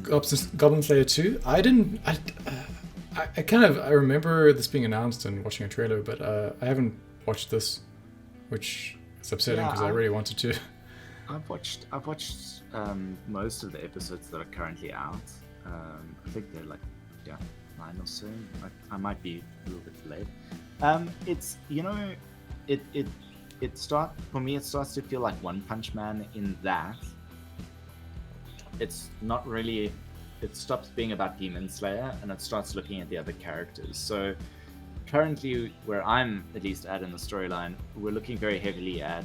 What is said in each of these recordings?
Goblin Slayer 2. I didn't. I remember this being announced and watching a trailer, but I haven't watched this, which is upsetting because I really wanted to. I've watched most of the episodes that are currently out. I think they're 9 or so. I might be a little bit late. It's it starts to feel like One Punch Man in that it's not really. It stops being about Demon Slayer and it starts looking at the other characters. So currently, where I'm at least at in the storyline, we're looking very heavily at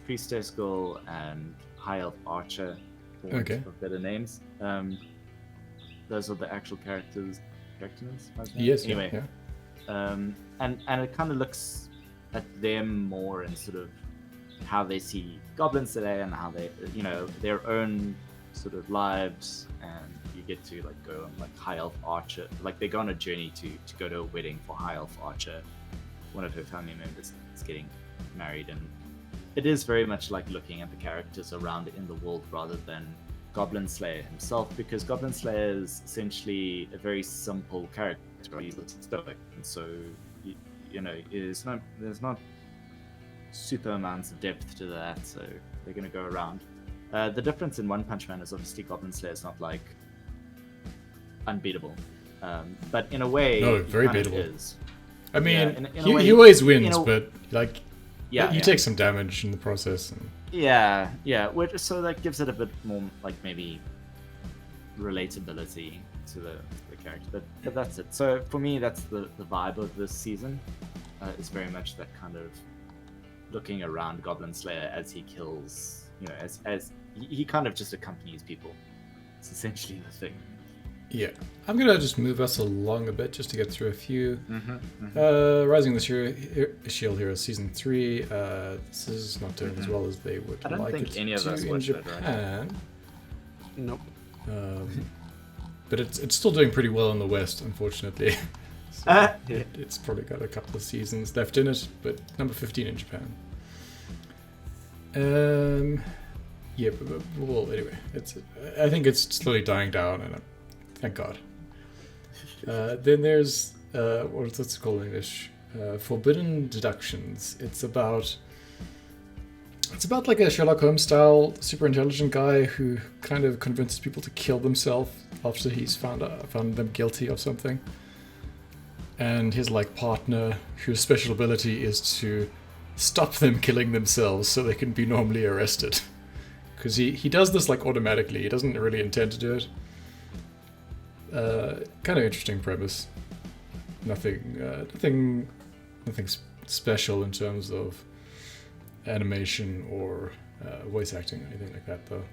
Priestess Girl and High Elf Archer, for want of better names. Those are the actual characters. Yes. Anyway, yeah. And it kind of looks at them more in sort of how they see goblins today and how they, their own sort of lives, and you get to go on High Elf Archer, they go on a journey to go to a wedding for High Elf Archer. One of her family members is getting married, and it is very much like looking at the characters around in the world rather than Goblin Slayer himself, because Goblin Slayer is essentially a very simple character. He's stoic, and so there's not super amounts of depth to that, so they're going to go around. The difference in One Punch Man is obviously Goblin Slayer is not unbeatable, but in a way, very beatable. Is. I mean, he always wins, but you take some damage in the process. And... Yeah. So that gives it a bit more maybe relatability to the character, but that's it. So for me, that's the vibe of this season. Is very much that kind of looking around Goblin Slayer as he kills. As he kind of just accompanies people. It's essentially the thing. Yeah. I'm going to just move us along a bit just to get through a few. Rising the Shield Hero Season 3. This is not doing as well as they would I don't like think it any of to us in watched Japan. It, right? Nope. But it's still doing pretty well in the West, unfortunately. So it's probably got a couple of seasons left in it, but number 15 in Japan. Well, anyway, I think it's slowly dying down, and thank God. Then there's what's it called in English? Forbidden Deductions. It's about like a Sherlock Holmes style super intelligent guy who kind of convinces people to kill themselves after he's found them guilty of something. And his partner, whose special ability is to stop them killing themselves so they can be normally arrested. Because he does this automatically. He doesn't really intend to do it. Kind of interesting premise. Nothing special in terms of animation or voice acting or anything like that, though.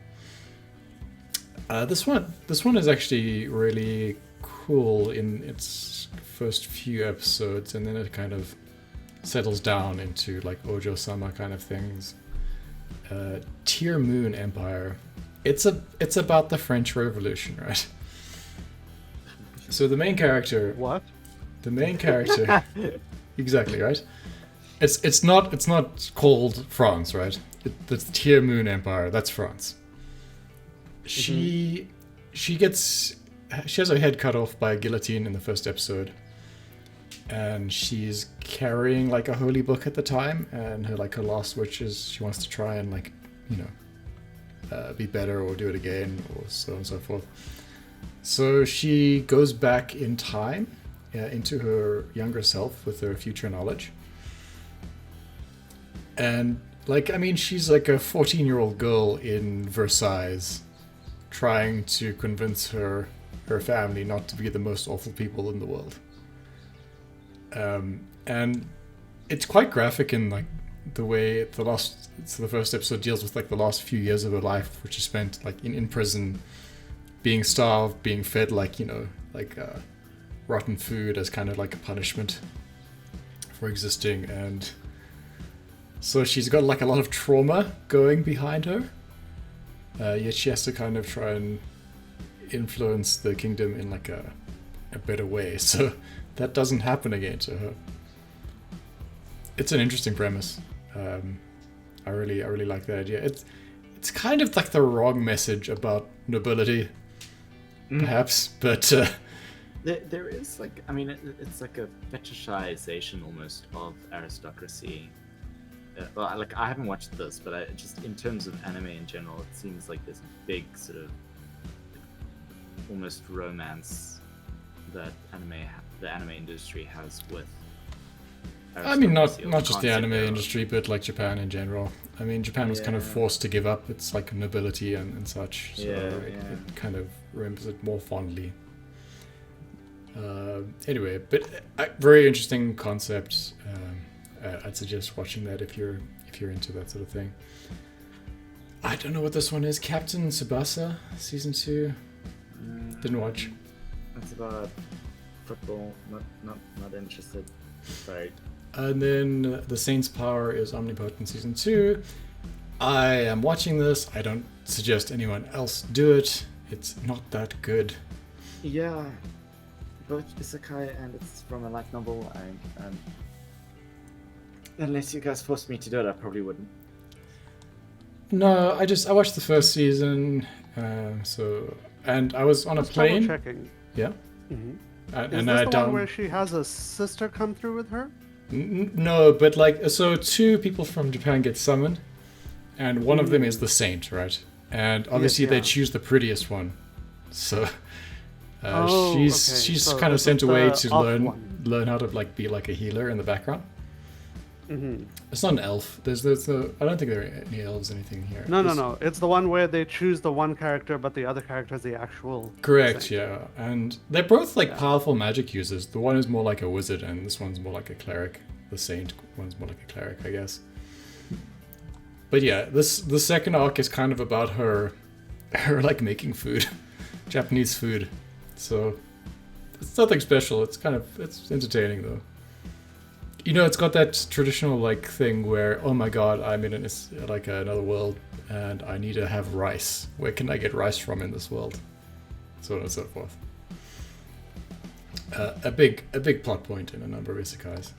This one is actually really cool in its first few episodes, and then it kind of settles down into Ojo-sama kind of things. Tearmoon Empire. It's about the French Revolution, right? So the main character. What? The main character. Exactly, right? It's not called France, right? It's Tearmoon Empire. That's France. She has her head cut off by a guillotine in the first episode, and she's carrying a holy book at the time, and her last wish is she wants to try and be better or do it again or so on and so forth. So she goes back in time into her younger self with her future knowledge, and she's a 14-year-old girl in Versailles trying to convince her family not to be the most awful people in the world. And it's quite graphic in the way the first episode deals with the last few years of her life, which she spent in prison, being starved, being fed rotten food as kind of a punishment for existing. And so she's got a lot of trauma going behind her, yet she has to kind of try and influence the kingdom in a better way, so that doesn't happen again to her. It's an interesting premise. I really like the idea. It's kind of the wrong message about nobility, perhaps, but There is like, I mean, it's like a fetishization almost of aristocracy. Well, like I haven't watched this, but just in terms of anime in general, it seems like there's a big sort of almost romance that the anime industry has with. I mean, not just the anime industry, but like Japan in general. I mean, Japan was kind of forced to give up its like nobility and such, so it kind of remembers it more fondly. Anyway, but very interesting concept. I'd suggest watching that if you're into that sort of thing. I don't know what this one is. Captain Tsubasa, season 2. Didn't watch. That's about football. Not interested. Sorry. And then The Saint's Power is Omnipotent season 2. I am watching this. I don't suggest anyone else do it. It's not that good. Yeah, both isekai and it's from a light novel. Unless you guys forced me to do it, I probably wouldn't. No, I watched the first season. And I was on a plane. Checking. Yeah. Mm-hmm. Is this the one where she has a sister come through with her? No, but like, so 2 people from Japan get summoned, and one of them is the saint, right? And obviously they choose the prettiest one. So she's so kind of sent away to learn how to like be like a healer in the background. Mm-hmm. It's not an elf. I don't think there are any elves or anything here. No. It's the one where they choose the one character, but the other character is the actual. Correct. saint. Yeah, and they're both like powerful magic users. The one is more like a wizard, and this one's more like a cleric. The saint one's more like a cleric, I guess. But yeah, the second arc is kind of about her like making food, Japanese food. So it's nothing special. It's entertaining though. You know, it's got that traditional like thing where, oh my god, I'm in another world and I need to have rice. Where can I get rice from in this world? So on and so forth. A big plot point in a number of isekais.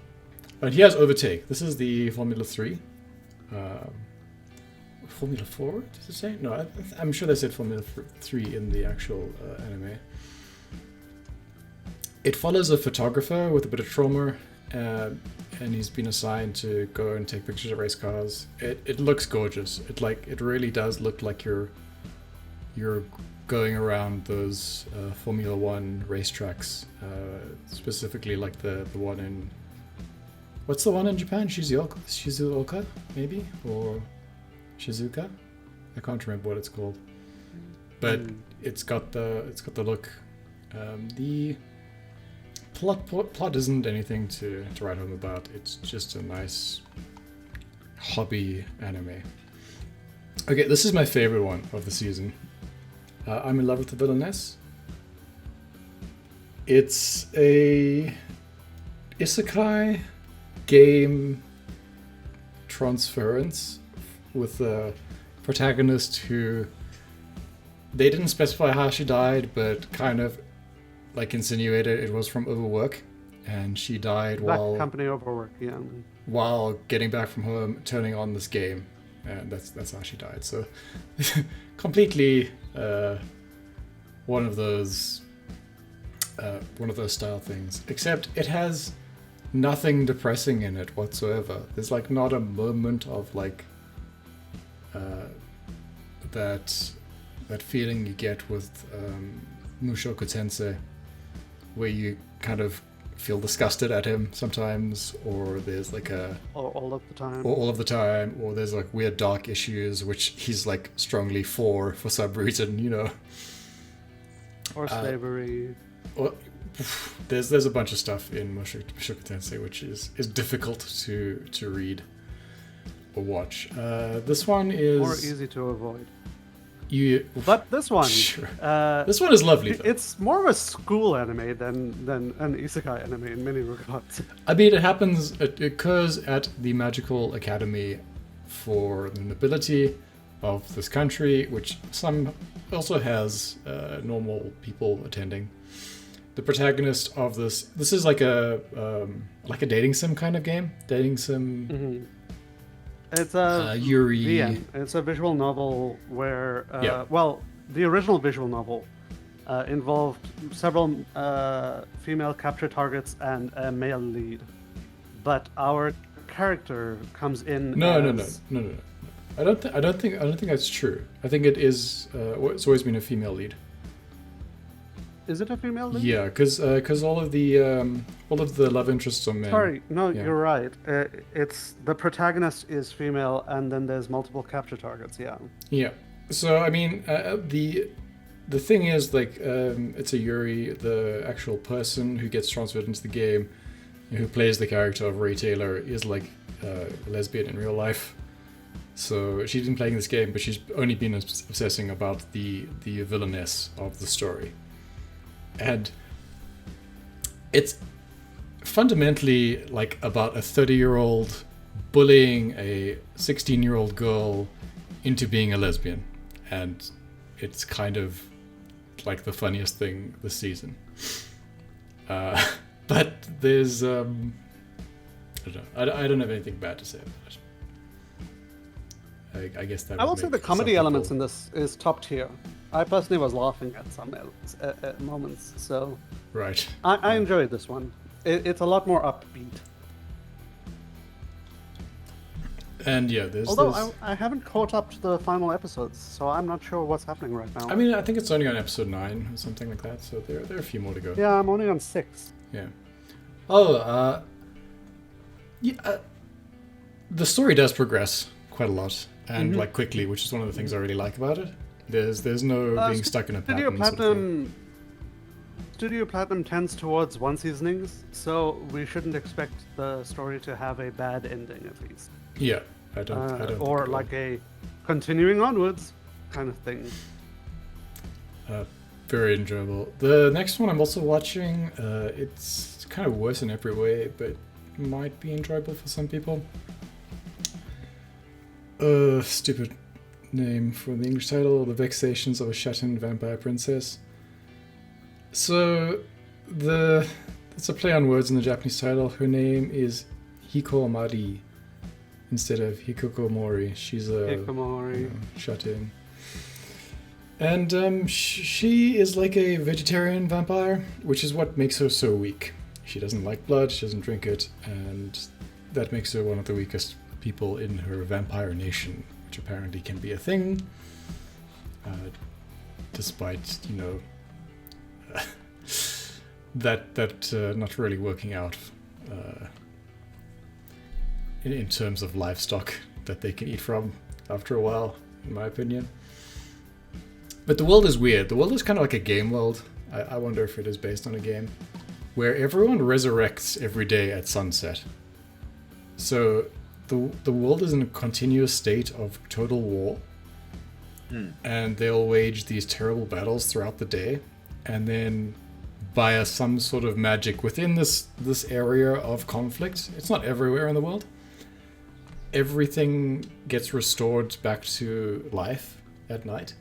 But he has Overtake. This is the Formula 3. Formula 4, does it say? No, I'm sure they said Formula 3 in the actual anime. It follows a photographer with a bit of trauma. And he's been assigned to go and take pictures of race cars. It looks gorgeous. It really does look like you're going around those Formula 1 racetracks, specifically like the one in, what's the one in Japan? Shizuoka maybe, or Shizuka? I can't remember what it's called. But it's got the look. The plot isn't anything to write home about. It's just a nice hobby anime. Okay, this is my favorite one of the season. I'm in love with the villainess. It's a isekai game transference with a protagonist who they didn't specify how she died, but kind of like insinuated it was from overwork, and she died company overwork, while getting back from home, turning on this game, and that's how she died. So completely one of those style things, except it has nothing depressing in it whatsoever. There's like not a moment of like that feeling you get with Mushoku Tensei, where you kind of feel disgusted at him sometimes, or there's like all of the time, or there's like weird dark issues which he's like strongly for some reason, you know, or slavery, or there's a bunch of stuff in Mushoku Tensei which is difficult to read or watch. This one is more easy to avoid. But this one, sure. This one is lovely, though. It's more of a school anime than an isekai anime in many regards. I mean, it occurs at the magical academy for the nobility of this country, which some also has normal people attending. The protagonist of this is like a dating sim kind of game. Dating sim. Mm-hmm. It's a Yuri. It's a visual novel where, the original visual novel involved several female capture targets and a male lead. But our character comes in. No. I don't think that's true. I think it is. It's always been a female lead. Is it a female lead? Yeah, because all of the love interests are men. Sorry, no, Yeah. you're right. It's the protagonist is female, and then there's multiple capture targets. Yeah. Yeah. So I mean, the thing is, like, it's a Yuri, the actual person who gets transferred into the game, who plays the character of Ray Taylor, is like a lesbian in real life. So she's been playing this game, but she's only been obsessing about the villainess of the story. And it's fundamentally like about a 30-year-old bullying a 16-year-old girl into being a lesbian. And it's kind of like the funniest thing this season. But there's I don't have anything bad to say about it. I guess that I will would say make the comedy some elements people- in this is top tier. I personally was laughing at some moments, so Right. I enjoyed this one. It's a lot more upbeat. And yeah, there's Although I haven't caught up to the final episodes, so I'm not sure what's happening right now. I mean, I think it's only on episode 9 or something like that, so there are a few more to go. Yeah, I'm only on 6. Yeah. Oh, the story does progress quite a lot and like quickly, which is one of the things I really like about it. There's no being stuck in a pattern. Studio Platinum tends towards one seasonings, so we shouldn't expect the story to have a bad ending at least. Yeah, I don't. Or think it like a continuing onwards kind of thing. will. Very enjoyable. The next one I'm also watching. It's kind of worse in every way, but might be enjoyable for some people. Stupid name for the English title: The Vexations of a Shut-in Vampire Princess. So, it's a play on words in the Japanese title. Her name is Hikikomari instead of Hikikomori. She's a Hikikomari. shut-in. And she is like a vegetarian vampire, which is what makes her so weak. She doesn't like blood, she doesn't drink it, and that makes her one of the weakest people in her vampire nation, which apparently can be a thing, despite, that not really working out in terms of livestock that they can eat from after a while, in my opinion. But the world is weird. The world is kind of like a game world. I wonder if it is based on a game, where everyone resurrects every day at sunset. So the world is in a continuous state of total war, and they'll wage these terrible battles throughout the day, and then by some sort of magic within this area of conflict, it's not everywhere in the world, everything gets restored back to life at night.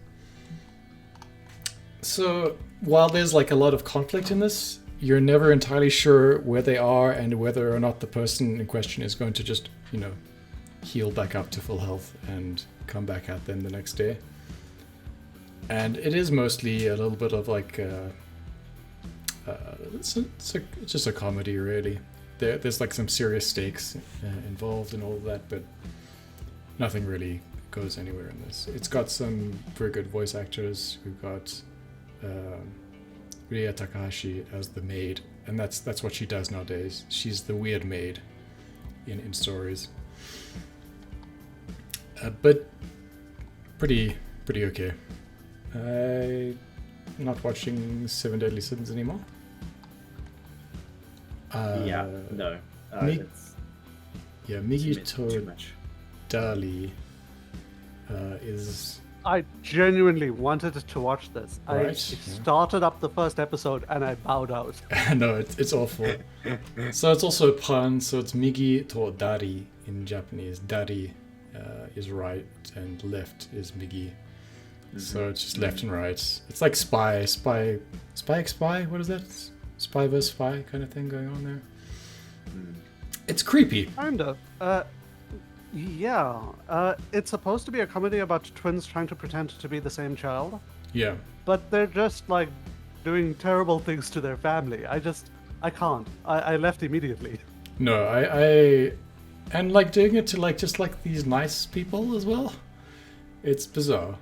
So while there's like a lot of conflict in this, you're never entirely sure where they are and whether or not the person in question is going to just, heal back up to full health and come back at them the next day. And it is mostly a little bit of like it's just a comedy, really. There's like some serious stakes involved in all of that, but nothing really goes anywhere in this. It's got some very good voice actors. We've got Ria Takahashi as the maid, and that's what she does nowadays. She's the weird maid in stories. But pretty okay. I'm not watching Seven Deadly Sins anymore. No. Migi too to much. Dali is... I genuinely wanted to watch this. Right, I started up the first episode and I bowed out. No, it's awful. So it's also a pun, so it's Migi to Dari in Japanese. Dari is right and left is Migi. So it's just left and right. It's like spy. What is that? Spy vs. spy kind of thing going on there. It's creepy. Kind of. Yeah. It's supposed to be a comedy about twins trying to pretend to be the same child. Yeah. But they're just like doing terrible things to their family. I can't. I left immediately. No, I and like doing it to like just like these nice people as well. It's bizarre.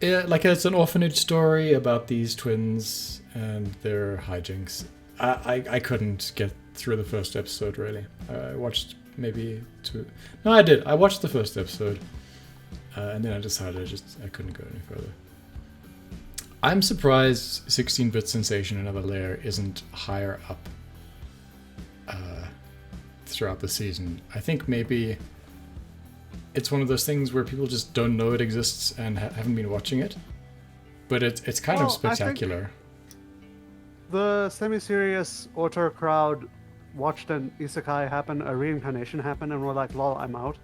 Yeah, like it's an orphanage story about these twins and their hijinks. I couldn't get through the first episode really. I watched maybe two. No, I did. I watched the first episode, and then I decided I couldn't go any further. I'm surprised 16-bit Sensation Another Layer isn't higher up throughout the season. I think maybe it's one of those things where people just don't know it exists and haven't been watching it. But it's kind of spectacular. The semi-serious author crowd watched an isekai happen, a reincarnation happen, and were like, lol, I'm out.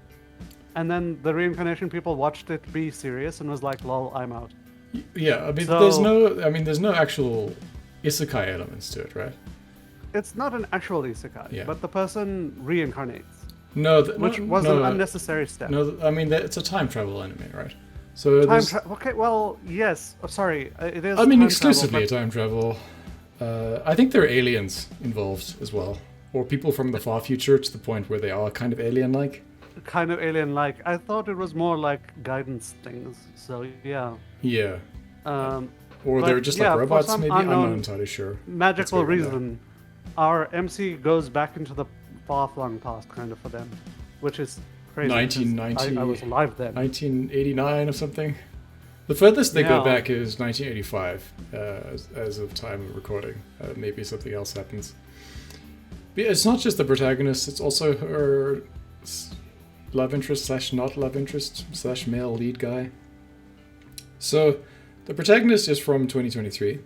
And then the reincarnation people watched it be serious and was like, lol, I'm out. Yeah, I mean, So- there's no actual isekai elements to it, right? It's not an actual isekai, Yeah. but the person reincarnates, No, which was an unnecessary step. No, I mean, it's a time travel anime, right? So Time there's- okay, well, yes. Oh, sorry, it is. I mean, time exclusively travel, time travel. I think there are aliens involved as well, or people from the far future to the point where they are kind of alien-like. but kind of alien-like. I thought it was more like guidance things. So yeah. Yeah, Um, or But, they're just yeah, like for robots. some Maybe I'm not unknown entirely sure. magical That's weird, reason, our MC goes back into the far-flung past, kind of for them, which is crazy. 1990. I was alive then. 1989 or something. The furthest they go Yeah. back is 1985, as of time of recording. Maybe something else happens. But it's not just the protagonist; it's also her love interest / not love interest / male lead guy. So, the protagonist is from 2023,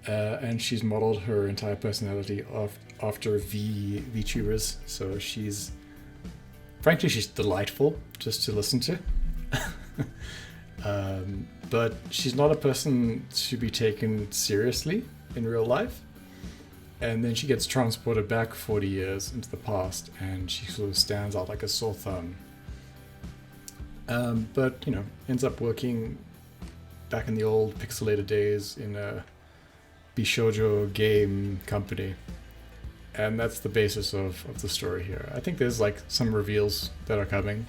and she's modeled her entire personality after VTubers. So frankly, she's delightful just to listen to. But she's not a person to be taken seriously in real life. And then she gets transported back 40 years into the past, and she sort of stands out like a sore thumb. But, ends up working back in the old pixelated days in a Bishoujo game company. And that's the basis of the story here. I think there's like some reveals that are coming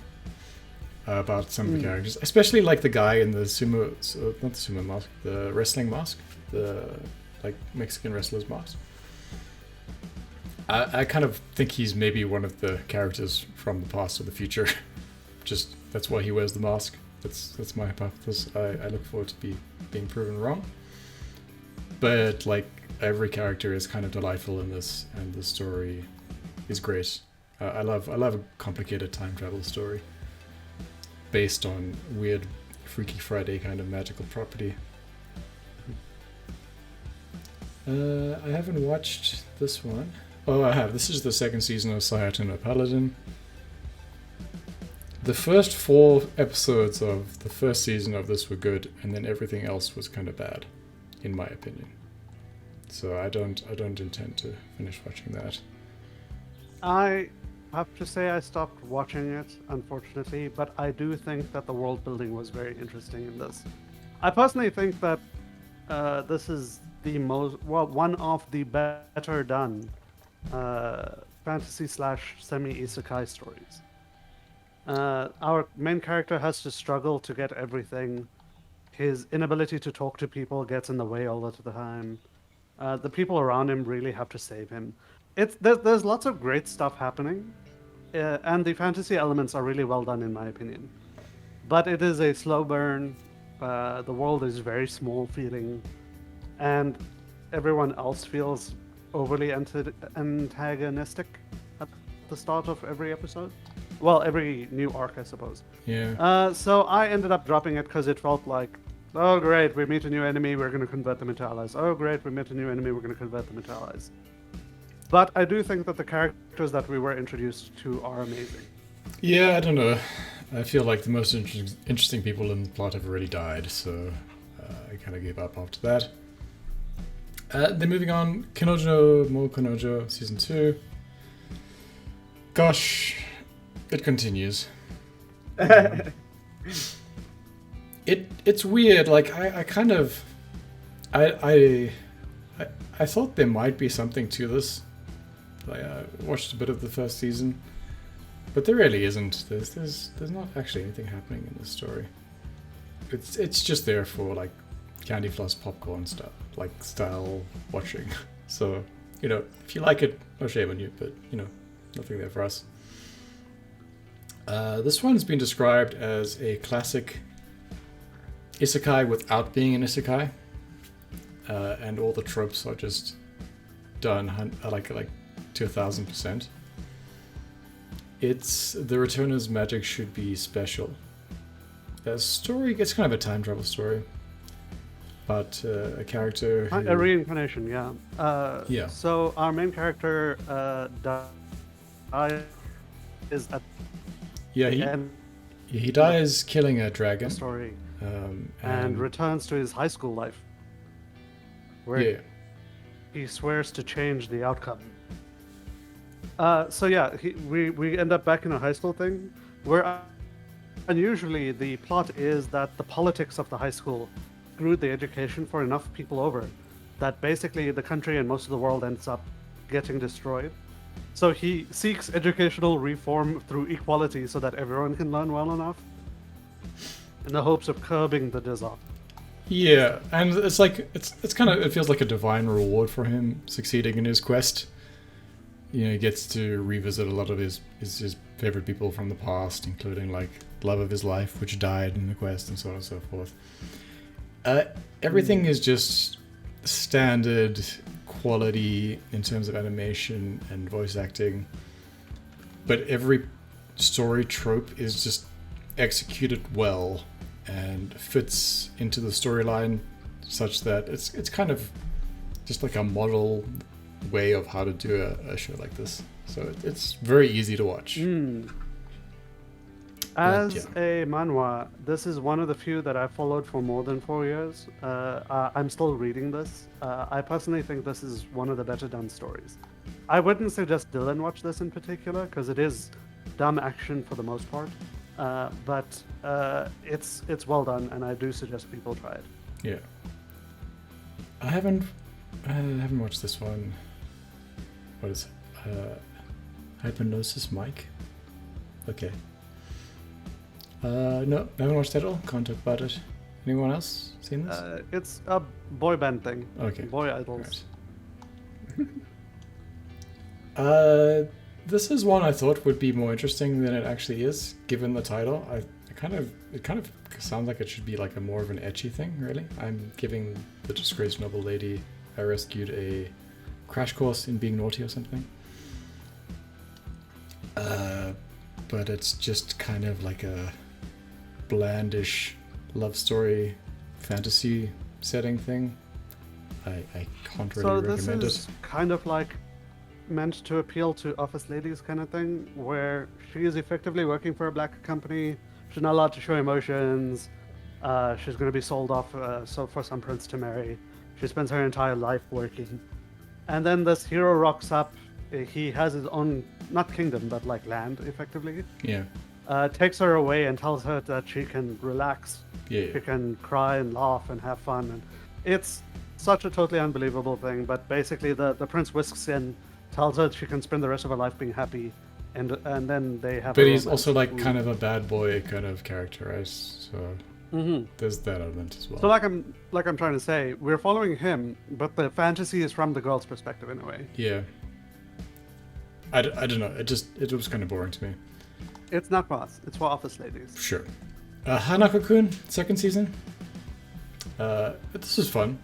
about some of the characters, especially like the guy in the not the sumo mask, the wrestling mask, the like Mexican wrestler's mask. I kind of think he's maybe one of the characters from the past or the future. Just that's why he wears the mask. That's my hypothesis. I look forward to being proven wrong. But like every character is kind of delightful in this, and the story is great. I love a complicated time travel story based on weird Freaky Friday kind of magical property. I haven't watched this one. Oh, I have. This is the second season of Saihate no Paladin. The first 4 episodes of the first season of this were good, and then everything else was kind of bad, in my opinion. So I don't intend to finish watching that. I have to say I stopped watching it, unfortunately, but I do think that the world building was very interesting in this. I personally think that this is one of the better done fantasy / semi-isekai stories. Our main character has to struggle to get everything. His inability to talk to people gets in the way all the time. The people around him really have to save him. There's lots of great stuff happening, and the fantasy elements are really well done in my opinion. But it is a slow burn. The world is very small feeling, and everyone else feels overly antagonistic at the start of every episode. Well, every new arc, I suppose. Yeah. So I ended up dropping it because it felt like, oh great, we meet a new enemy, we're going to convert them into allies. Oh great, we meet a new enemy, we're going to convert them into allies. But I do think that the characters that we were introduced to are amazing. Yeah, I don't know. I feel like the most interesting people in the plot have already died, so I kind of gave up after that. Then moving on, Kinojo Mo Kanojo Season 2. Gosh, it continues. it's weird. Like I kind of I thought there might be something to this. I watched a bit of the first season, but there really isn't. There's not actually anything happening in this story. It's just there for like candy floss popcorn stuff, like style watching. So, you know, if you like it, no shame on you, but you know, nothing there for us. This one's been described as a classic isekai without being an isekai, and all the tropes are just done like to 1,000%. It's the returner's magic should be special. The story gets kind of a time travel story, but a character who... A reincarnation, yeah. Yeah. So our main character is at Yeah, the end he dies killing a dragon. of the story And and returns to his high school life, where yeah, he swears to change the outcome. So yeah, we end up back in a high school thing, where unusually the plot is that the politics of the high school screwed the education for enough people over that basically the country and most of the world ends up getting destroyed. So he seeks educational reform through equality so that everyone can learn well enough, in the hopes of curbing the disaster. yeah, and it's like it's kind of, it feels like a divine reward for him succeeding in his quest. You know, he gets to revisit a lot of his favorite people from the past, including like love of his life, which died in the quest, and so on and so forth. Everything is just standard quality in terms of animation and voice acting, but every story trope is just executed well and fits into the storyline such that it's kind of just like a model way of how to do a show like this. So it's very easy to watch. As yeah. a manhwa, this is one of the few that I've followed for more than 4 years. I'm still reading this. I personally think this is one of the better done stories. I wouldn't suggest Dylan watch this in particular, because it is dumb action for the most part. But it's well done, and I do suggest people try it. Yeah. I haven't watched this one. What is it? Hypnosis Mike? Okay. No, I haven't watched that at all. Can't talk about it. Anyone else seen this? It's a boy band thing. Okay. Boy idols. Right. This is one I thought would be more interesting than it actually is, given the title. It kind of sounds like it should be like a more of an ecchi thing, really. I'm giving the disgraced noble lady I rescued a crash course in being naughty or something. But it's just kind of like a blandish love story fantasy setting thing. I can't really recommend it. So this is kind of like meant to appeal to office ladies kind of thing, where she is effectively working for a black company. She's not allowed to show emotions. She's going to be sold off for some prince to marry. She spends her entire life working. And then this hero rocks up. He has his own, not kingdom, but like land, effectively. Yeah. Takes her away and tells her that she can relax. Yeah. She can cry and laugh and have fun. And it's such a totally unbelievable thing. But basically, the prince whisks in, tells her she can spend the rest of her life being happy, and then they have. But he's also like kind of a bad boy kind of character, right? So there's that element as well. So like I'm trying to say, we're following him, but the fantasy is from the girl's perspective in a way. Yeah. I don't know. It was kind of boring to me. It's not for us. It's for office ladies. Sure. Hanako-kun, second season. This is fun.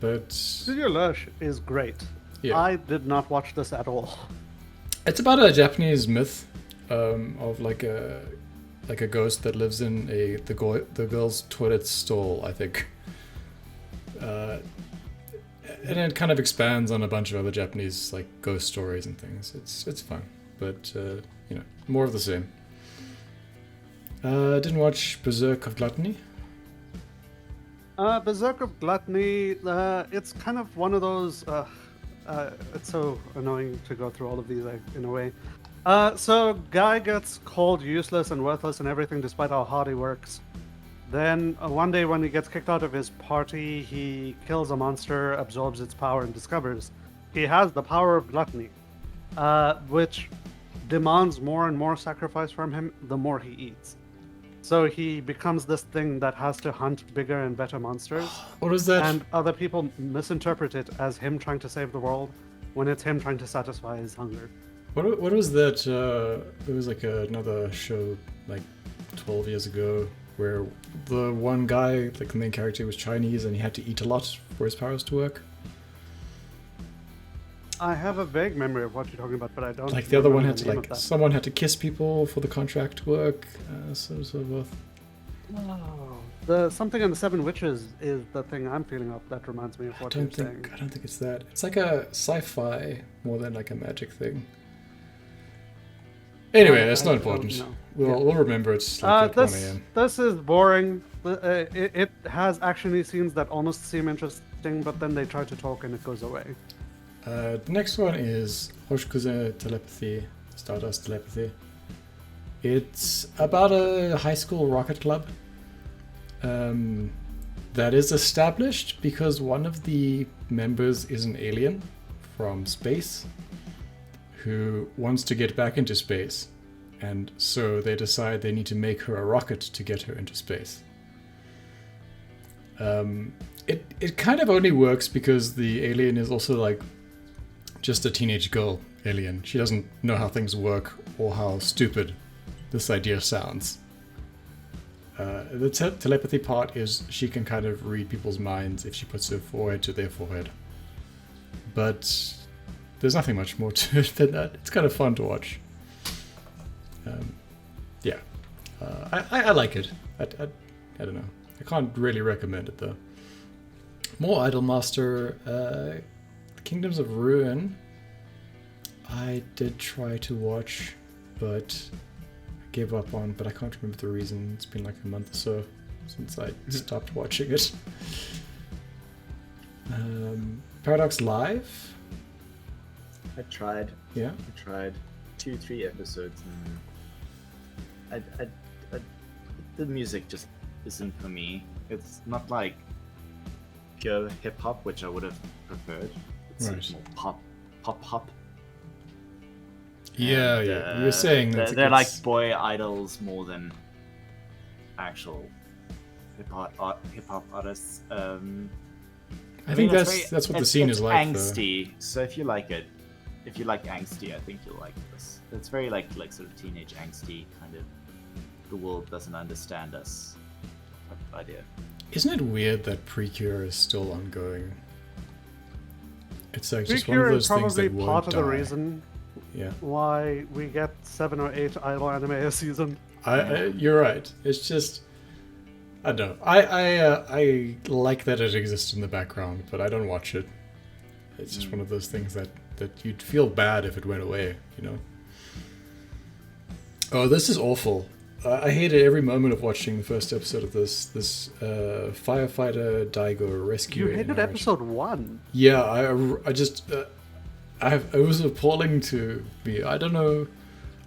But Studio Lush is great. yeah. I did not watch this at all. It's about a Japanese myth of like a ghost that lives in the girl's toilet stall, I think. And it kind of expands on a bunch of other Japanese like ghost stories and things. It's fun, but you know, more of the same. Didn't watch Berserk of Gluttony. Berserk of Gluttony, it's kind of one of those. It's so annoying to go through all of these in a way. So guy gets called useless and worthless and everything, despite how hard he works. Then one day when he gets kicked out of his party, he kills a monster, absorbs its power, and discovers he has the power of gluttony, which demands more and more sacrifice from him the more he eats. So he becomes this thing that has to hunt bigger and better monsters. What is that? And other people misinterpret it as him trying to save the world when it's him trying to satisfy his hunger. What was that? It was like another show like 12 years ago where the one guy, like the main character, was Chinese and he had to eat a lot for his powers to work. I have a vague memory of what you're talking about, but I don't. Like the other one remember had the to name of that. someone had to kiss people for the contract to work, so forth. Oh, the something in the Seven Witches is the thing I'm feeling of that reminds me of what you're saying. I don't think it's that. It's like a sci-fi more than like a magic thing. Anyway, it's not important. know. We'll remember it's like at 1 this a.m. this is boring. It has actiony scenes that almost seem interesting, but then they try to talk and it goes away. The next one is Hoshikuzu Telepathy, Stardust Telepathy. It's about a high school rocket club that is established because one of the members is an alien from space who wants to get back into space, and so they decide they need to make her a rocket to get her into space. It kind of only works because the alien is also like just a teenage girl alien. She doesn't know how things work or how stupid this idea sounds. The telepathy part is she can kind of read people's minds if she puts her forehead to their forehead. But there's nothing much more to it than that. It's kind of fun to watch. Yeah. I like it. I don't know. I can't really recommend it though. More Idolmaster. Kingdoms of Ruin. I did try to watch, but I gave up on, but I can't remember the reason. It's been like a month or so since I stopped watching it. Paradox Live. I tried. Yeah. I tried 2-3 episodes and the music just isn't for me. It's not like pure hip hop, which I would have preferred. It's Right. more pop. Yeah, And, yeah. You were saying that they're like boy idols more than actual hip hop artists. I think it's that's what the it's scene is like. angsty. So if you like angsty, I think you'll like this. It's very like sort of teenage angsty kind of. The world doesn't understand us type of idea. Isn't it weird that Precure is still ongoing? It's like just one Precure of is those things probably that won't part of the die. reason Yeah, why we get 7 or 8 idol anime a season. you're right. It's just I don't know. I like that it exists in the background, but I don't watch it. It's just one of those things that you'd feel bad if it went away, you know. Oh, this is awful. I hated every moment of watching the first episode of this firefighter Daigo rescue. You hated episode 1. Yeah, I just it was appalling to me. I don't know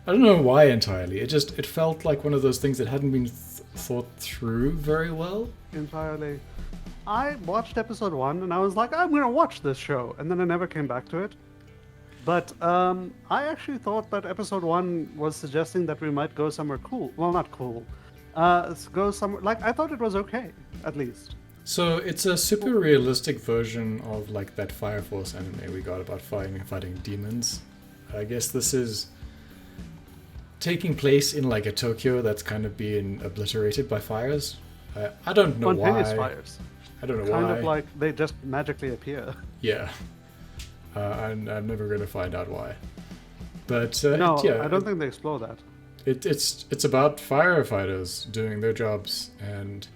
why entirely. It felt like one of those things that hadn't been thought through very well. Entirely. I watched episode 1 and I was like, I'm gonna watch this show, and then I never came back to it. But I actually thought that episode 1 was suggesting that we might go somewhere cool. Well, not cool. Go somewhere like I thought it was okay, at least. So it's a super realistic version of like that Fire Force anime we got about fighting demons. I guess this is taking place in like a Tokyo that's kind of being obliterated by fires. I don't know Spontaneous why. fires. I don't know why. Kind of like they just magically appear. Yeah. I'm never going to find out why. But No, yeah, I don't think they explore that. it's about firefighters doing their jobs, and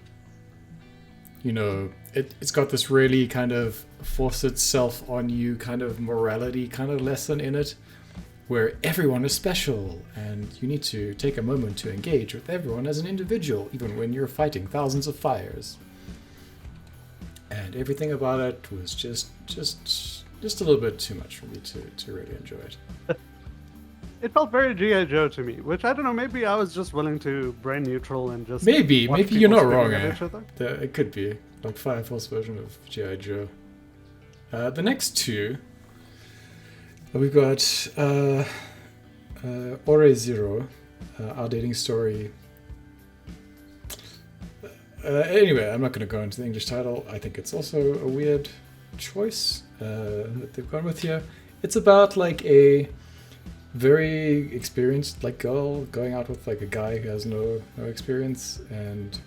you know it's got this really kind of force itself on you kind of morality kind of lesson in it, where everyone is special and you need to take a moment to engage with everyone as an individual, even when you're fighting thousands of fires. And everything about it was just a little bit too much for me to really enjoy it. it felt very G.I. Joe to me, which I don't know, maybe I was just willing to brain neutral and just Maybe watch you're not people wrong. screaming at each other. It could be like Fire Force version of G.I. Joe. The next two, we've got Ore Zero, our dating story. Anyway, I'm not going to go into the English title. I think it's also a weird choice that they've gone with here. It's about like a very experienced like girl going out with like a guy who has no experience and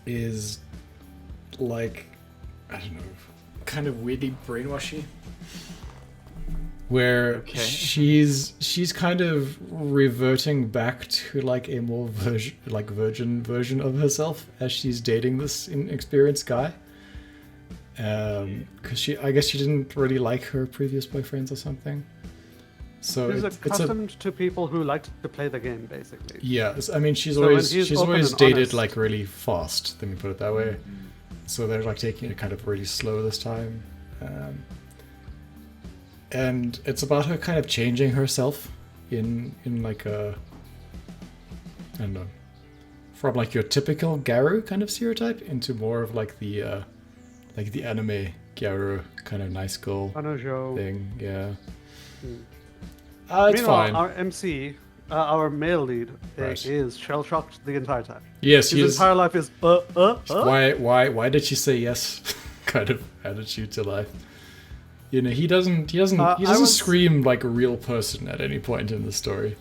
is like, I don't know, kind of weirdly brainwashy, where she's kind of reverting back to like a more virgin version of herself as she's dating this inexperienced guy, because I guess she didn't really like her previous boyfriends or something. So she's it's accustomed to people who like to play the game, basically. Yeah, I mean she's So always when he's open and dated honest- like really fast. Let me put it that way. So they're like taking it kind of really slow this time. And it's about her kind of changing herself in like a, I don't know, from like your typical Garu kind of stereotype into more of like the anime Garu kind of nice girl Kanojo. thing. Yeah. Meanwhile, It's fine. our MC, our male lead, Right. is shell-shocked the entire time. Yes, he His is. entire life is Why did she say yes? Kind of attitude to life. You know, he doesn't scream like a real person at any point in the story.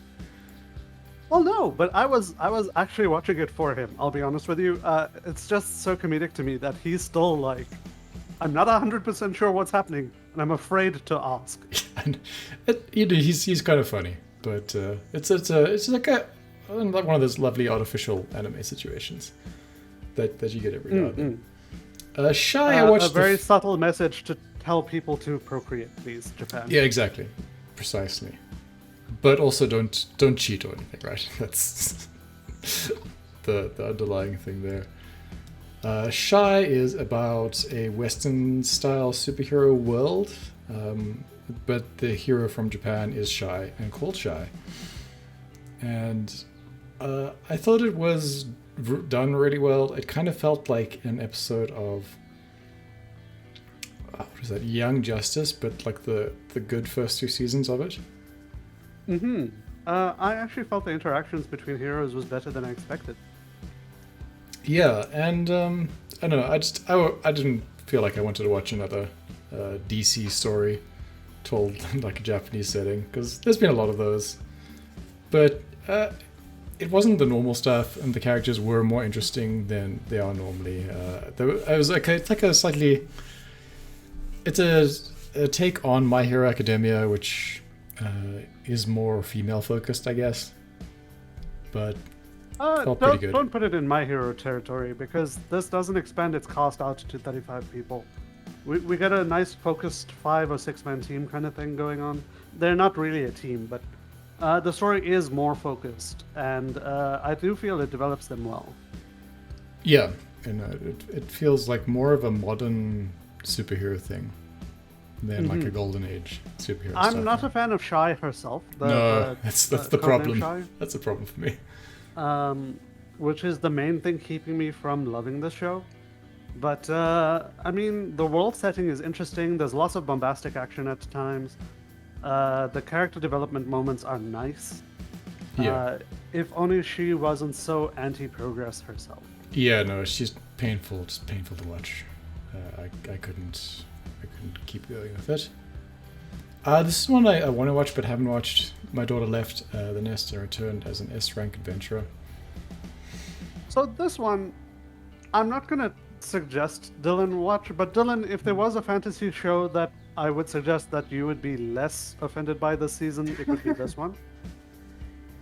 Well, no, but I was actually watching it for him. I'll be honest with you. It's just so comedic to me that he's still like, I'm not 100% sure what's happening, and I'm afraid to ask. And he's kind of funny, but it's like one of those lovely artificial anime situations that you get every now and then. Shy, I watched a very subtle message to tell people to procreate, please, Japan. Yeah, exactly, precisely. But also don't cheat or anything, right? That's the underlying thing there. Shy is about a Western-style superhero world, but the hero from Japan is Shy and called Shy. And I thought it was done really well. It kind of felt like an episode of what is that? Young Justice, but like the good first two seasons of it. I actually felt the interactions between heroes was better than I expected. Yeah, and I don't know. I didn't feel like I wanted to watch another DC story told in like a Japanese setting, because there's been a lot of those. But it wasn't the normal stuff, and the characters were more interesting than they are normally. I was like, it's like a slightly, it's a take on My Hero Academia, which is more female focused, I guess. But felt pretty good. Don't put it in My Hero territory, because this doesn't expand its cast out to 35 people. We get a nice focused 5 or 6 man team kind of thing going on. They're not really a team, but the story is more focused, and I do feel it develops them well. Yeah, and it feels like more of a modern superhero thing than like a golden age superhero. I'm not a fan of Shy herself. That's the codename problem. Shy. That's a problem for me. Which is the main thing keeping me from loving the show. But, I mean, the world setting is interesting. There's lots of bombastic action at times. The character development moments are nice. Yeah. If only she wasn't so anti-progress herself. Yeah, no, she's painful. Just painful to watch. I couldn't keep going with it. This is one I want to watch but haven't watched. My daughter left the nest and returned as an S-rank adventurer. So this one, I'm not going to suggest Dylan watch, but Dylan, if there was a fantasy show that I would suggest that you would be less offended by this season, it would be this one.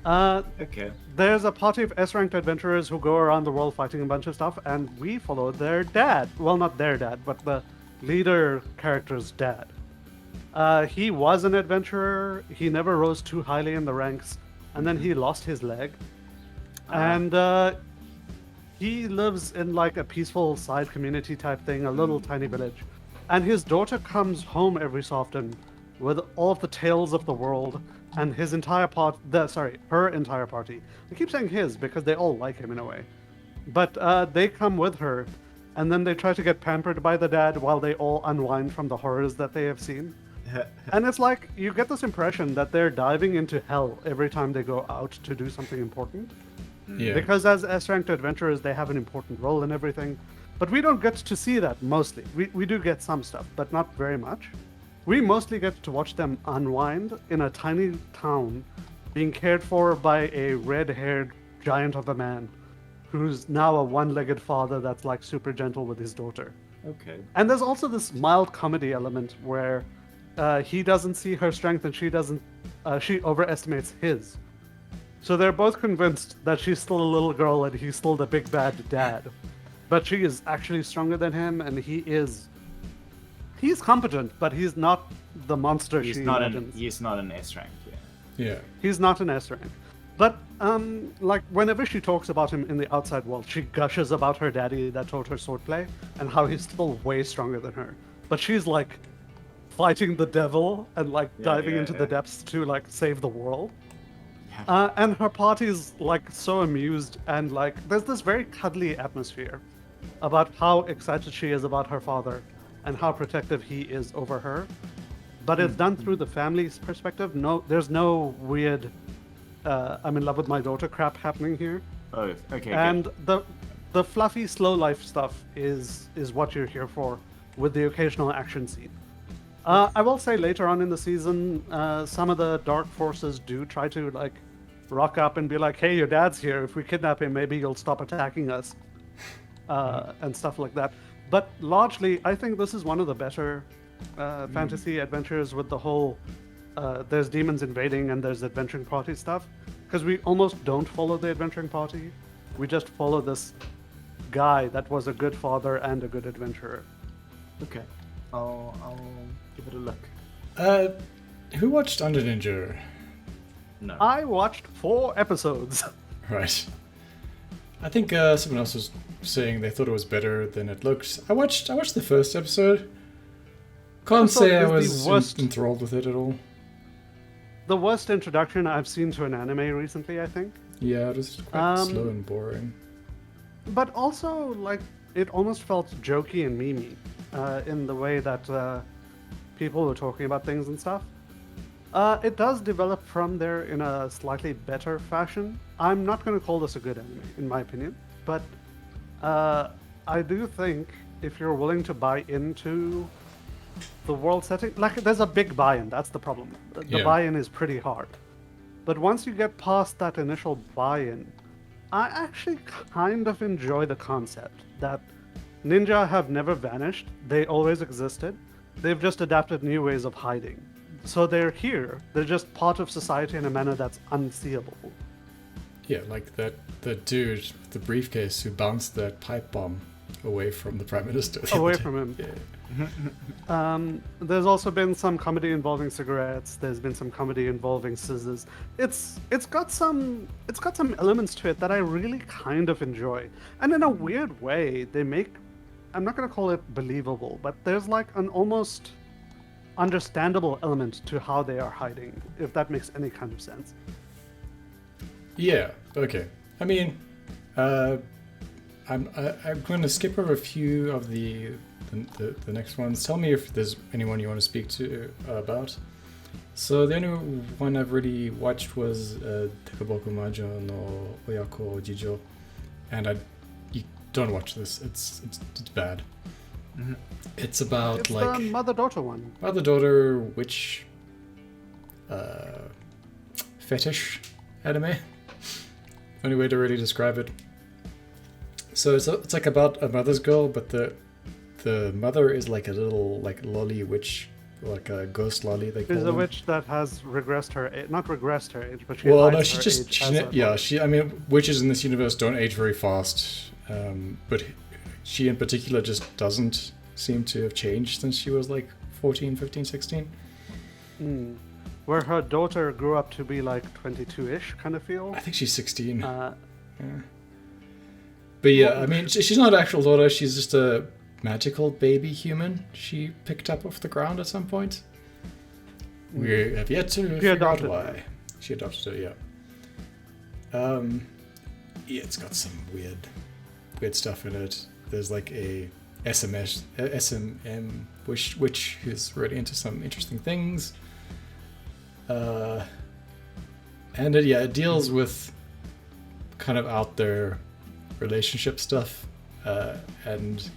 Okay. There's a party of S-ranked adventurers who go around the world fighting a bunch of stuff, and we follow their dad. Well, not their dad, but the leader character's dad. He was an adventurer. He never rose too highly in the ranks, and then he lost his leg. And he lives in like a peaceful side community type thing, a little tiny village. And his daughter comes home every so often with all of the tales of the world and his entire her entire party. I keep saying his because they all like him in a way. But they come with her, and then they try to get pampered by the dad while they all unwind from the horrors that they have seen. And it's like, you get this impression that they're diving into hell every time they go out to do something important. Yeah. Because as S-ranked adventurers, they have an important role in everything. But we don't get to see that mostly. We do get some stuff, but not very much. We mostly get to watch them unwind in a tiny town, being cared for by a red-haired giant of a man, who's now a one-legged father that's like super gentle with his daughter. Okay. And there's also this mild comedy element where he doesn't see her strength and she overestimates his. So they're both convinced that she's still a little girl and he's still the big bad dad. But she is actually stronger than him, and he's competent, but he's not the monster she imagines. He's not an S rank, Yeah. He's not an S rank. But like whenever she talks about him in the outside world, she gushes about her daddy that taught her swordplay and how he's still way stronger than her. But she's like fighting the devil and like diving into the depths to like save the world. And her party's like so amused, and like there's this very cuddly atmosphere about how excited she is about her father and how protective he is over her. But it's done through the family's perspective. No, there's no weird I'm in love with my daughter crap happening here. Oh, okay. And the fluffy slow life stuff is what you're here for, with the occasional action scene. I will say later on in the season, some of the dark forces do try to like rock up and be like, hey, your dad's here. If we kidnap him, maybe you'll stop attacking us. And stuff like that. But largely, I think this is one of the better fantasy adventures with the whole there's demons invading and there's adventuring party stuff. Because we almost don't follow the adventuring party. We just follow this guy that was a good father and a good adventurer. Okay. I'll give it a look. Who watched Under Ninja? No. I watched 4 episodes. Right. I think someone else was saying they thought it was better than it looked. I watched the first episode. Can't say I was enthralled with it at all. The worst introduction I've seen to an anime recently, I think. Yeah, it was quite slow and boring. But also, like, it almost felt jokey and memey in the way that people were talking about things and stuff. It does develop from there in a slightly better fashion. I'm not going to call this a good anime, in my opinion, but I do think if you're willing to buy into the world setting, like, there's a big buy-in, that's the problem. The buy-in is pretty hard. But once you get past that initial buy-in, I actually kind of enjoy the concept that ninja have never vanished, they always existed, they've just adapted new ways of hiding. So they're here, they're just part of society in a manner that's unseeable. Yeah, like the dude with the briefcase who bounced that pipe bomb away from the Prime Minister. Away from him. Yeah. There's also been some comedy involving cigarettes. There's been some comedy involving scissors. It's got some elements to it that I really kind of enjoy. And in a weird way, they make, I'm not going to call it believable, but there's like an almost understandable element to how they are hiding, if that makes any kind of sense. Yeah, okay. I mean, I'm going to skip over a few of the next ones. Tell me if there's anyone you want to speak to about. So the only one I've really watched was Tekeboku Majo no Oyako Jijo, and you don't watch this. It's bad. Mm-hmm. It's about it's like the mother-daughter one. Mother-daughter witch fetish anime. Only way to really describe it. So it's like about a mother's girl, but the mother is like a little like lolly witch, like a ghost lolly. They call She's a them. witch that has regressed her age, not regressed her age, but she hides her age. I mean, witches in this universe don't age very fast, but she in particular just doesn't seem to have changed since she was like 14, 15, 16. Where her daughter grew up to be like 22-ish kind of feel. I think she's 16. Yeah. But yeah, I mean, she's not an actual daughter. She's just a magical baby human she picked up off the ground at some point. We have yet to figure out why. She adopted her, yeah. Yeah, it's got some weird stuff in it. There's like a SMM witch who's really into some interesting things. And it deals with kind of out there relationship stuff. And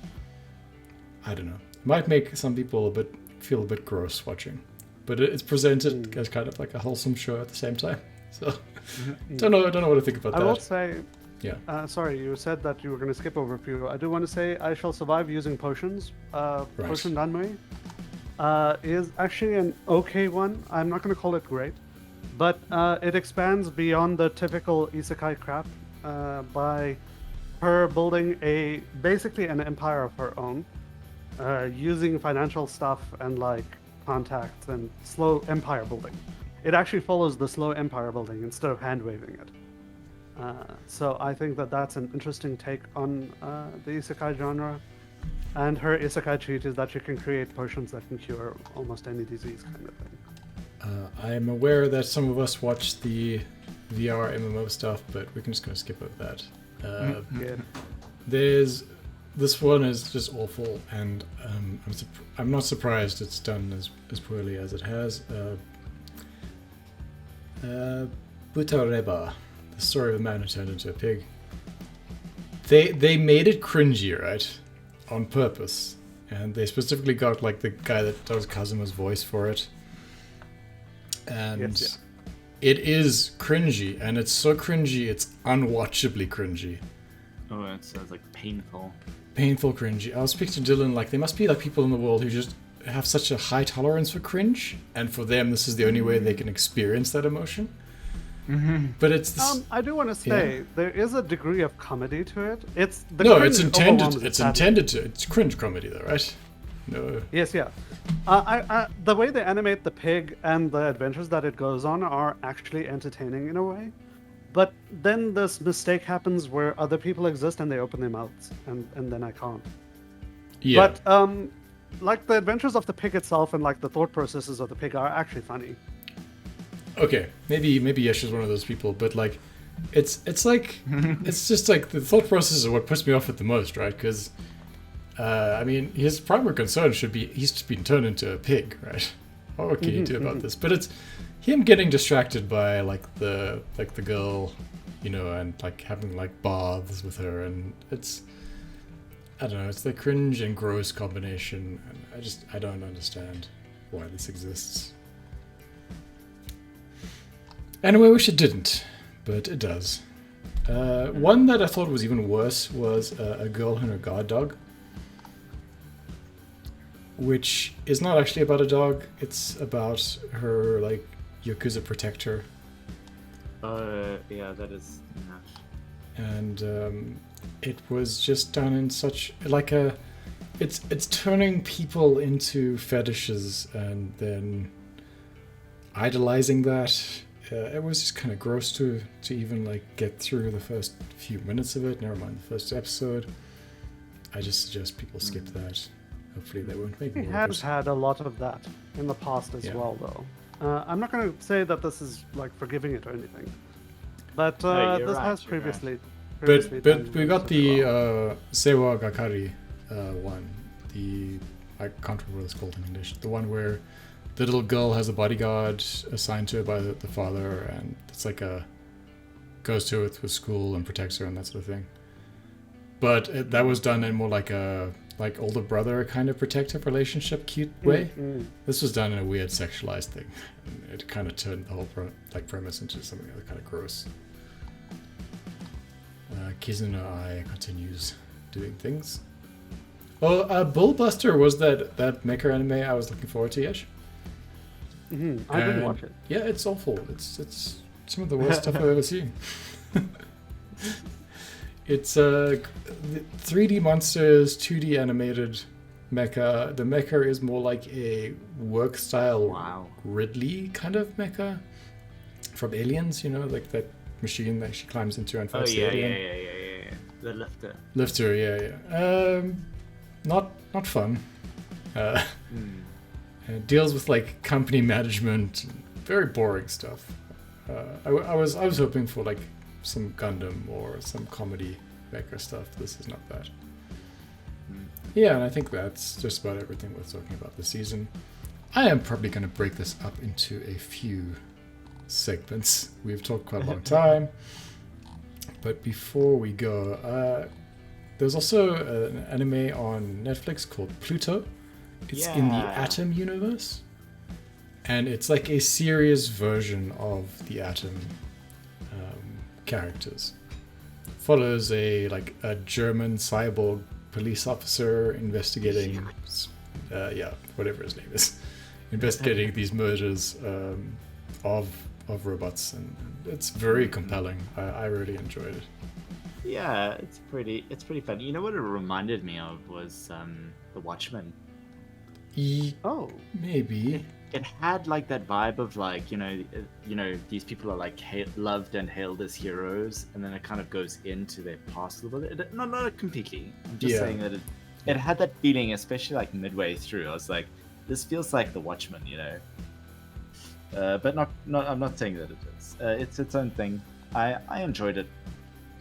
I don't know. It might make some people feel a bit gross watching. But it's presented as kind of like a wholesome show at the same time. So don't know what to think about that. I will say, yeah. Sorry, you said that you were going to skip over a few. I do want to say I Shall Survive Using Potions. Potion-danomi is actually an okay one. I'm not going to call it great, but it expands beyond the typical isekai crap by her building basically an empire of her own, using financial stuff and like contacts and slow empire building. It actually follows the slow empire building instead of hand waving it. So I think that's an interesting take on the isekai genre. And her isekai cheat is that you can create potions that can cure almost any disease kind of thing. I am aware that some of us watch the VR MMO stuff, but we're just going to skip over that. This one is just awful, and I'm not surprised it's done as poorly as it has. Butareba, the story of the man who turned into a pig. They made it cringy, right? On purpose. And they specifically got like the guy that does Kazuma's voice for it. And it is cringy, and it's so cringy it's unwatchably cringy. Oh, it sounds like painful. Painful cringy. I was speaking to Dylan, like there must be like people in the world who just have such a high tolerance for cringe, and for them this is the only way they can experience that emotion. But it's this, I do want to say there is a degree of comedy to it. It's intended. It's cringe comedy, though, right? No. Yes, yeah. The way they animate the pig and the adventures that it goes on are actually entertaining in a way. But then this mistake happens where other people exist and they open their mouths, and then I can't. Yeah. But like the adventures of the pig itself and like the thought processes of the pig are actually funny. Okay, maybe Yesh is one of those people, but like, it's like it's just like the thought process is what puts me off it the most, right? Because, I mean, his primary concern should be he's been turned into a pig, right? What can you do about this? But it's him getting distracted by like the girl, you know, and like having like baths with her, and it's I don't know, it's the cringe and gross combination, and I don't understand why this exists. Anyway, I wish it didn't, but it does. One that I thought was even worse was A Girl and Her Guard Dog, which is not actually about a dog. It's about her, like, Yakuza protector. Yeah, that is... Yeah. And it was just done in such, like a... It's turning people into fetishes and then idolizing that. It was just kind of gross to even like get through the first few minutes of it. Never mind the first episode. I just suggest people skip that. Hopefully they won't make more. He has had a lot of that in the past as well, though. I'm not going to say that this is like forgiving it or anything, but this has previously. But we got the Seiwa Gakari one. I can't remember what it's called in English. The one where the little girl has a bodyguard assigned to her by the father, and it's like goes to her with school and protects her and that sort of thing. But that was done in more like a older brother kind of protective relationship, cute way. This was done in a weird sexualized thing. And it kind of turned the whole premise into something kind of gross. Kizuno Ai continues doing things. Oh, Bullbuster was that mecha anime I was looking forward to, Yesh. I didn't watch it. Yeah, it's awful. It's some of the worst stuff I've ever seen. It's 3D monsters, 2D animated mecha. The mecha is more like a work style Ridley kind of mecha from Aliens, you know, like that machine that she climbs into and fights the alien. Yeah. The lifter. Lifter, yeah. Not fun. And it deals with like company management, very boring stuff. I was hoping for like some Gundam or some comedy maker stuff. This is not that. Yeah, and I think that's just about everything worth talking about this season. I am probably going to break this up into a few segments. We've talked quite a long time. But before we go, there's also an anime on Netflix called Pluto. It's in the Atom universe. And it's like a serious version of the Atom characters. Follows a German cyborg police officer investigating, whatever his name is, investigating these murders of robots, and it's very compelling. I really enjoyed it. Yeah, it's pretty fun. You know what it reminded me of was The Watchmen. Maybe. It had like that vibe of like, you know, these people are like loved and hailed as heroes, and then it kind of goes into their past a little bit. Not completely. I'm just saying that it had that feeling, especially like midway through. I was like, this feels like The Watchmen, you know. But not. I'm not saying that it is. It's its own thing. I enjoyed it.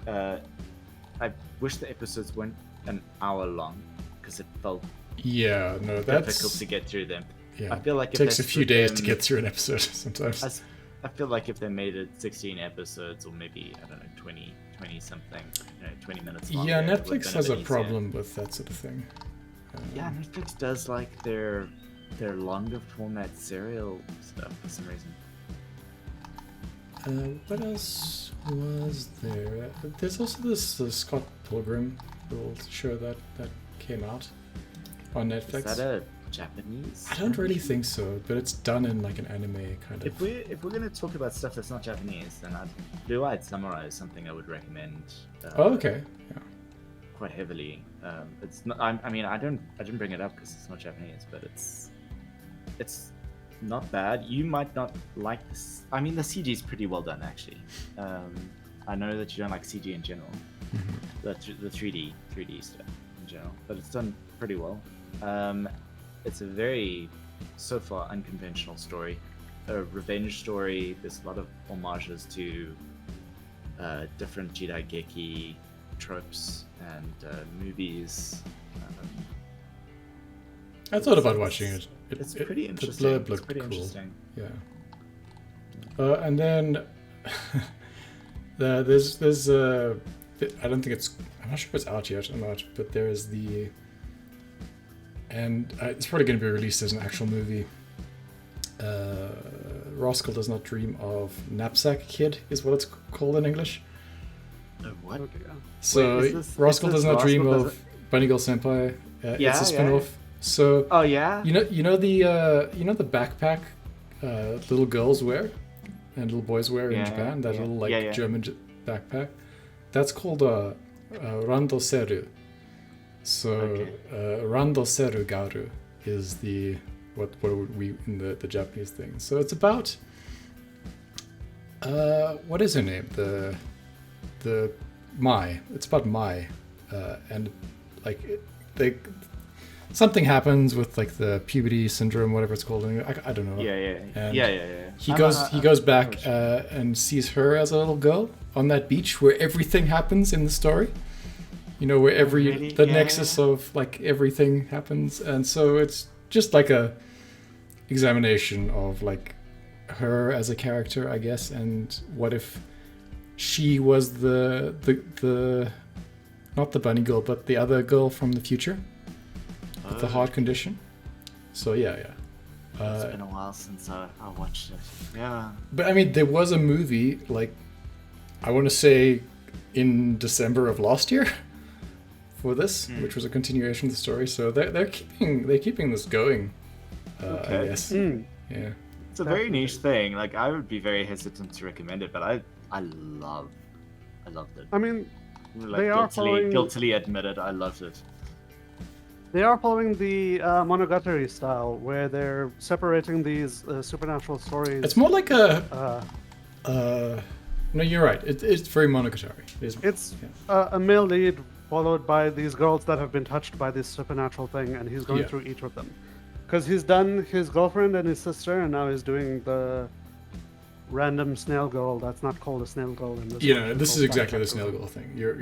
I wish the episodes weren't an hour long because it felt difficult to get through them. Yeah, I feel like it takes a few days to get through an episode sometimes. I feel like if they made it 16 episodes or maybe, I don't know, 20 something, 20 minutes long. Yeah, Netflix has a problem with that sort of thing. Yeah, Netflix does like their longer format serial stuff for some reason. What else was there? There's also this Scott Pilgrim little show that came out on Netflix. Is that a Japanese? I don't really think so, but it's done in like an anime kind of. If we're gonna talk about stuff that's not Japanese, then Blue-Eyed Samurai is something I would recommend. Okay. Yeah. Quite heavily. It's not. I didn't bring it up because it's not Japanese, but it's not bad. You might not like this. I mean, the CG is pretty well done actually. I know that you don't like CG in general, the 3D stuff in general, but it's done pretty well. It's a very, so far, unconventional story. A revenge story. There's a lot of homages to different Jidaigeki tropes and movies. I thought about watching it. It's pretty interesting. The blurb looked pretty cool. Interesting. Yeah. And then there's I don't think it's. I'm not sure if it's out yet or not, but there is the. And it's probably going to be released as an actual movie. Rascal Does Not Dream of Knapsack Kid is what it's called in English. What? So Rascal Does Not Dream of Bunny Girl Senpai. It's a spin-off. So you know the backpack little girls wear and little boys wear in Japan. That little German backpack. That's called randoseru. So randoseru garu is the what would we in the Japanese thing. So it's about what is her name? The Mai. It's about Mai, and like something happens with like the puberty syndrome, whatever it's called. I don't know. Yeah. He goes back and sees her as a little girl on that beach where everything happens in the story. You know, where the nexus of like everything happens, and so it's just like a examination of like her as a character, I guess, and what if she was the not the bunny girl, but the other girl from the future with the heart condition. So yeah. It's been a while since I watched it. Yeah. But I mean, there was a movie like I want to say in December of last year. For this, which was a continuation of the story, so they're keeping this going. I guess. Yeah. It's a very niche thing. Like I would be very hesitant to recommend it, but I loved it. I mean, like, they are guiltily admitted, I loved it. They are following the Monogatari style, where they're separating these supernatural stories. It's more like a. No, you're right. It's very Monogatari. It's a male lead followed by these girls that have been touched by this supernatural thing, and he's going through each of them. Because he's done his girlfriend and his sister, and now he's doing the random snail girl that's not called a snail girl in this. Yeah, this is exactly the snail girl thing. You're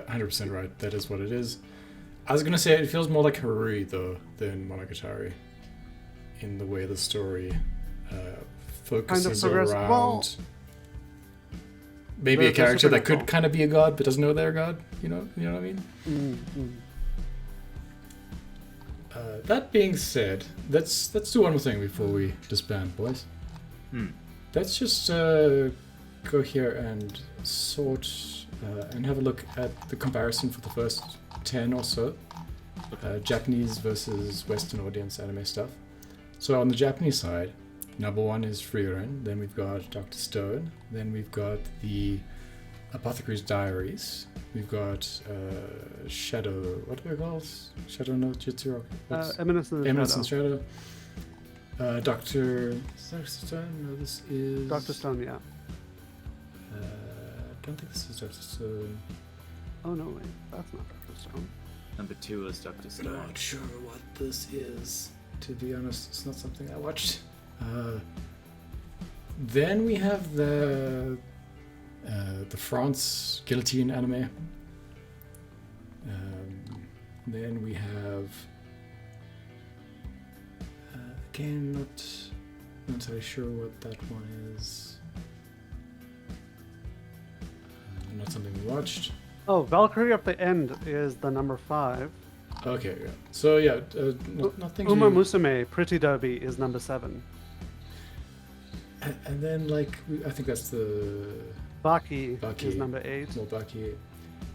100% right. That is what it is. I was gonna say it feels more like Harui though than Monogatari, in the way the story focuses around maybe a character that could kind of be a god but doesn't know they're a god. You know what I mean? Mm-hmm. That being said, let's do one more thing before we disband, boys. Let's just go here and sort and have a look at the comparison for the first 10 or so. Japanese versus Western audience anime stuff. So on the Japanese side, number 1 is Frieren, then we've got Dr. Stone, then we've got the Apothecary's Diaries, we've got Shadow, what do they call it? Shadow no Jitsu? Eminence in Shadow. Dr. Stone? No, this is... Dr. Stone, yeah. I don't think this is Dr. Stone. Oh, no, wait. That's not Dr. Stone. Number 2 is Dr. Stone. Not sure what this is. To be honest, it's not something I watched. Then we have the France Guillotine anime. Then we have again not entirely sure what that one is. Not something we watched. Oh, Valkyrie of the End is the number 5. Okay, yeah. So yeah, nothing. Uma Musume, Pretty Derby is number 7. And then I think that's the Baki is number 8. Well, Baki.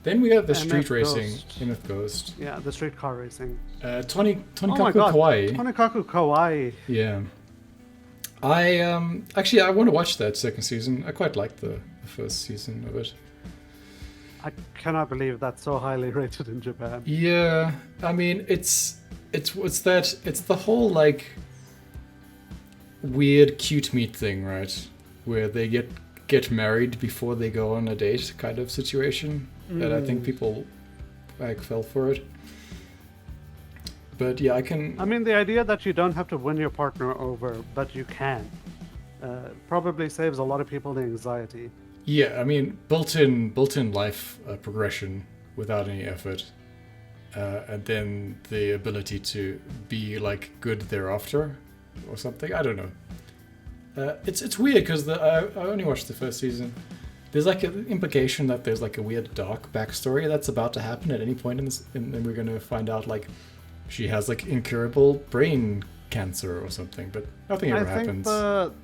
Then we got the street racing, Ghost. MF Ghost. Yeah, the streetcar racing. Tonikaku Kawaii. Kawaii. Tonikaku Kawaii. Yeah. I actually I want to watch that second season. I quite liked the first season of it. I cannot believe that's so highly rated in Japan. Yeah, I mean it's the whole like weird cute meet thing, right? Where they get married before they go on a date kind of situation. And I think people like fell for it. But yeah, I mean the idea that you don't have to win your partner over, but you can, probably saves a lot of people the anxiety. Yeah, I mean built-in life progression without any effort, and then the ability to be like good thereafter, or something. I don't know. It's weird because I only watched the first season. There's like an implication that there's like a weird dark backstory that's about to happen at any point in this, and we're gonna find out like she has like incurable brain cancer or something, but nothing ever happens. I think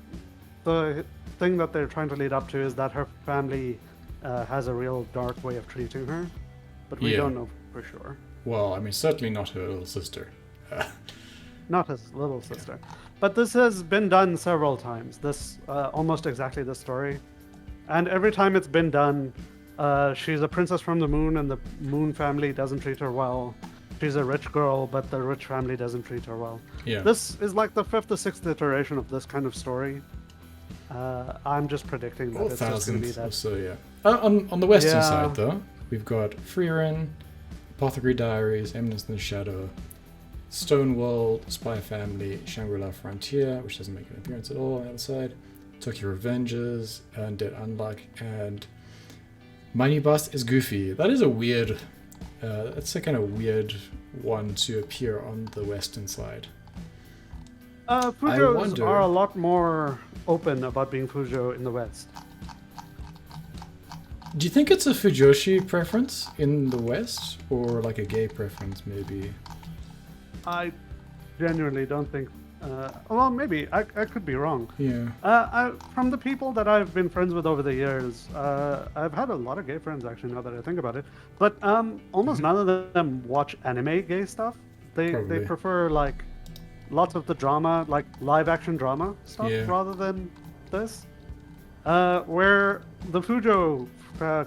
the thing that they're trying to lead up to is that her family has a real dark way of treating her, but we don't know for sure. Well, I mean, certainly not her little sister. Not his little sister. But this has been done several times, this almost exactly this story. And every time it's been done, she's a princess from the moon and the moon family doesn't treat her well. She's a rich girl, but the rich family doesn't treat her well. Yeah. This is like the 5th or 6th iteration of this kind of story. I'm just predicting that it's just going to be that. So yeah. On the western side, though, we've got Frieren, Apothecary Diaries, Eminence in the Shadow, Stone World, Spy Family, Shangri-La Frontier, which doesn't make an appearance at all on the other side, Tokyo Revengers, Undead Unluck, and My New Boss is Goofy. That is a weird... that's a kind of weird one to appear on the western side. Fujos are a lot more open about being Fujo in the West. Do you think it's a Fujoshi preference in the West, or like a gay preference, maybe? I genuinely don't think... well, maybe. I could be wrong. Yeah. From the people that I've been friends with over the years, I've had a lot of gay friends, actually, now that I think about it. But almost none of them watch anime gay stuff. They prefer, like, lots of the drama, like live-action drama stuff, rather than this. Where the Fujo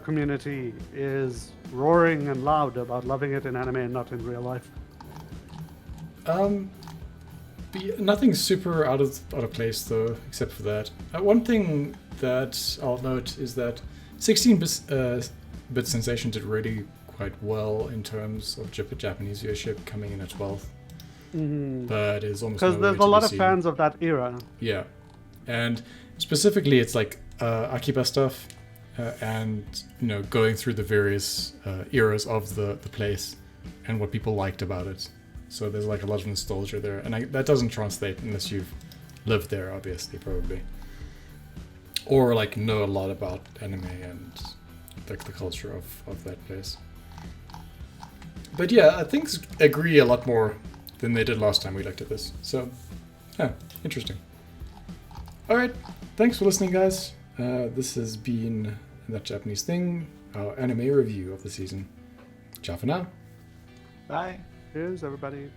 community is roaring and loud about loving it in anime and not in real life. Nothing super out of place though, except for that. One thing that I'll note is that 16-bit Sensation did really quite well in terms of Japanese viewership, coming in at 12th. but is almost Because nowhere there's to a lot be of seen. fans of that era. Yeah, and specifically, it's like Akiba stuff, and going through the various eras of the place and what people liked about it. So there's like a lot of nostalgia there, and that doesn't translate unless you've lived there, obviously, probably, or like know a lot about anime and like the culture of that place. But yeah, things agree a lot more than they did last time we looked at this. So, yeah, interesting. All right, thanks for listening, guys. This has been That Japanese Thing, our anime review of the season. Ciao for now. Bye. Cheers, everybody.